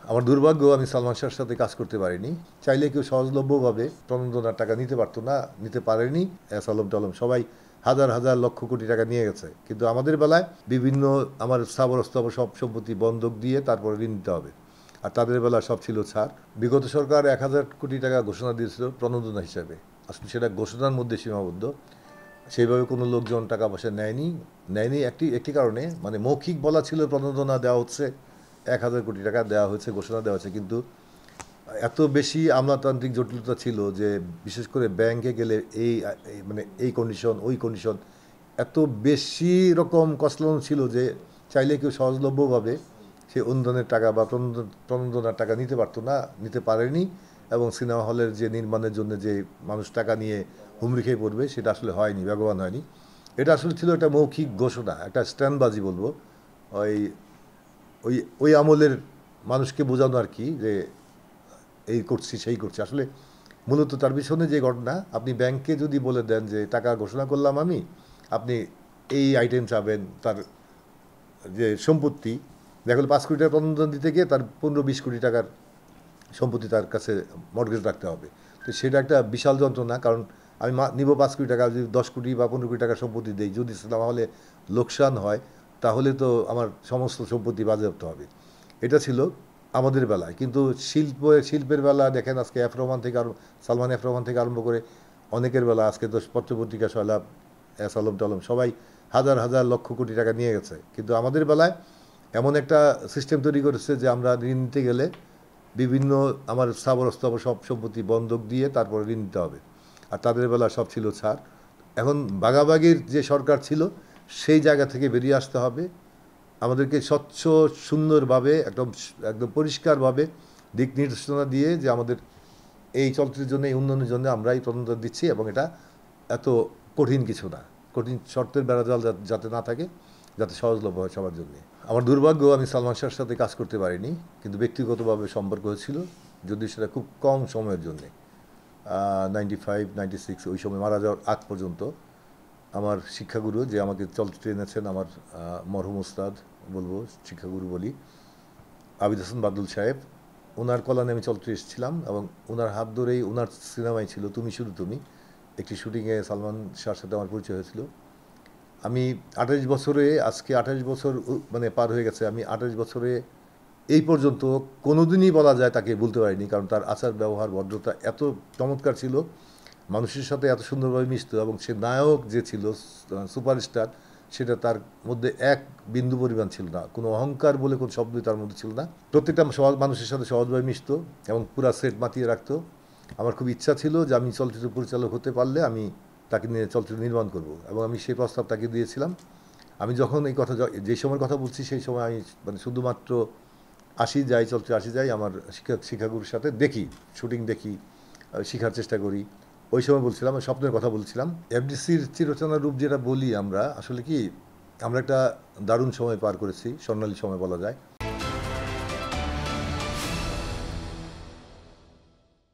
আমার দুর্ভাগ্য আমি সালমান শাহর সাথে কাজ করতে পারিনি। চাইলে কেউ সহজলভ্যভাবে প্রণোদনার টাকা নিতে পারতো না, নিতে পারেনি। সালম টালম সবাই হাজার হাজার লক্ষ কোটি টাকা নিয়ে গেছে, কিন্তু আমাদের বেলায় বিভিন্ন আমার স্থাবর অস্থাবর সব সম্পত্তি বন্ধক দিয়ে তারপরে ঋণ নিতে হবে। আর তাদের বেলা সব ছিল ছাড়। বিগত সরকার 1,000 কোটি টাকা ঘোষণা দিয়েছিল প্রণোদনা হিসাবে। আসলে সেটা ঘোষণার মধ্যে সীমাবদ্ধ। সেইভাবে কোনো লোকজন টাকা পয়সা নেয়নি একটি একটি কারণে, মানে মৌখিক বলা ছিল প্রণোদনা দেওয়া হচ্ছে, 1,000 কোটি টাকা দেওয়া হয়েছে, ঘোষণা দেওয়া হয়েছে, কিন্তু এত বেশি আমলাতান্ত্রিক জটিলতা ছিল যে বিশেষ করে ব্যাংকে গেলে মানে এই কন্ডিশন ওই কন্ডিশন এত বেশি রকম কসলানো ছিল যে চাইলে কেউ সহজলভ্যভাবে সে অনুদানের টাকা বা প্রণোদনার টাকা নিতে পারতো না, নিতে পারেনি। এবং সিনেমা হলের যে নির্মাণের জন্য যে মানুষ টাকা নিয়ে হুমড়ি খেয়ে পড়বে সেটা আসলে হয়নি, বেগবান হয়নি। এটা আসলে ছিল একটা মৌখিক ঘোষণা, একটা স্ট্যান্ডবাজি বলবো। ওই ওই ওই আমলের মানুষকে বোঝানো আর কি, যে এই করছি সেই করছি। আসলে মূলত তার পিছনে যে ঘটনা, আপনি ব্যাংকে যদি বলে দেন যে টাকা ঘোষণা করলাম আমি, আপনি এই আইটেম চাবেন, তার যে সম্পত্তি, দেখা গেলো 5 কোটি টাকা প্রণোদন দিতে গিয়ে তার 15-20 কোটি টাকার সম্পত্তি তার কাছে মর্গেজ রাখতে হবে। তো সেটা একটা বিশাল যন্ত্রণা, কারণ আমি নিব 5 কোটি টাকা, যদি 10 কোটি বা 15 কোটি টাকার সম্পত্তি দেই, যদি সিনেমা হলে লোকসান হয় তাহলে তো আমার সমস্ত সম্পত্তি বাজেয়াপ্ত হবে। এটা ছিল আমাদের বেলায়। কিন্তু শিল্পের বেলা দেখেন, আজকে সালমান এফ রহমান থেকে আরম্ভ করে অনেকের বেলা, আজকে তো পত্রপত্রিকা সয়লাব, সালম টালম সবাই হাজার হাজার লক্ষ কোটি টাকা নিয়ে গেছে। কিন্তু আমাদের বেলায় এমন একটা সিস্টেম তৈরি করেছে যে আমরা ঋণ নিতে গেলে বিভিন্ন আমার স্থাবর অস্থাবর সব সম্পত্তি বন্ধক দিয়ে তারপরে ঋণ নিতে হবে। আর তাদের বেলা সব ছিল ছাড়। এখন ভাগাভাগির যে সরকার ছিল সেই জায়গা থেকে বেরিয়ে আসতে হবে। আমাদেরকে স্বচ্ছ সুন্দরভাবে একদম একদম পরিষ্কারভাবে দিক নির্দেশনা দিয়ে যে আমাদের এই চলচ্চিত্রের জন্য, এই উন্নয়নের জন্য আমরা এই প্রণোদনা দিচ্ছি, এবং এটা এত কঠিন কিছু না, কঠিন শর্তের বেড়াজাল যাতে না থাকে, যাতে সহজলভ্য হয় সবার জন্য। আমার দুর্ভাগ্য আমি সালমান শাহর সাথে কাজ করতে পারিনি, কিন্তু ব্যক্তিগতভাবে সম্পর্ক হয়েছিল, যদিও সেটা খুব কম সময়ের জন্যে। 95-96 ওই সময় মারা যাওয়ার আগ পর্যন্ত আমার শিক্ষাগুরু, যে আমাকে চলচ্চিত্রে এনেছেন, আমার মরহুম উস্তাদ বলবো, শিক্ষাগুরু বলি, আবিদ হাসান বাদল সাহেব, ওনার কল্যাণে আমি চলচ্চিত্রে এসেছিলাম, এবং ওনার হাত ধরেই ওনার সিনেমাই ছিল তুমি শুধু তুমি। একটি শুটিংয়ে সালমান শাহর সাথে আমার পরিচয় হয়েছিল। আমি 28 বছরে, আজকে 28 বছর মানে পার হয়ে গেছে, আমি 28 বছরে এই পর্যন্ত কোনোদিনই বলা যায় তাকে বলতে পারিনি, কারণ তার আচার ব্যবহার ভদ্রতা এত চমৎকার ছিল, মানুষের সাথে এত সুন্দরভাবে মিশত, এবং সে নায়ক যে ছিল, সুপারস্টার, সেটা তার মধ্যে এক বিন্দু পরিমাণ ছিল না। কোনো অহংকার বলে কোনো শব্দই তার মধ্যে ছিল না। প্রত্যেকটা মানুষের সাথে সহজভাবে মিশত এবং পুরা সেট মাতিয়ে রাখতো। আমার খুব ইচ্ছা ছিল যে আমি চলচ্চিত্র পরিচালক হতে পারলে আমি তাকে নিয়ে চলচ্চিত্র নির্মাণ করব, এবং আমি সেই প্রস্তাব তাকে দিয়েছিলাম। আমি যখন এই কথা, যে সময়ের কথা বলছি, সেই সময় আমি মানে শুধুমাত্র চলচ্চিত্রে আসি যাই, আমার শিক্ষাগুরুর সাথে দেখি, শুটিং দেখি, শেখার চেষ্টা করি। ওই সময় বলছিলাম, স্বপ্নের কথা বলছিলাম। এফডিসির চিরচেনা রূপ যেটা বলি আমরা, আসলে কি, আমরা একটা দারুণ সময় পার করেছি, স্বর্ণালী সময় বলা যায়।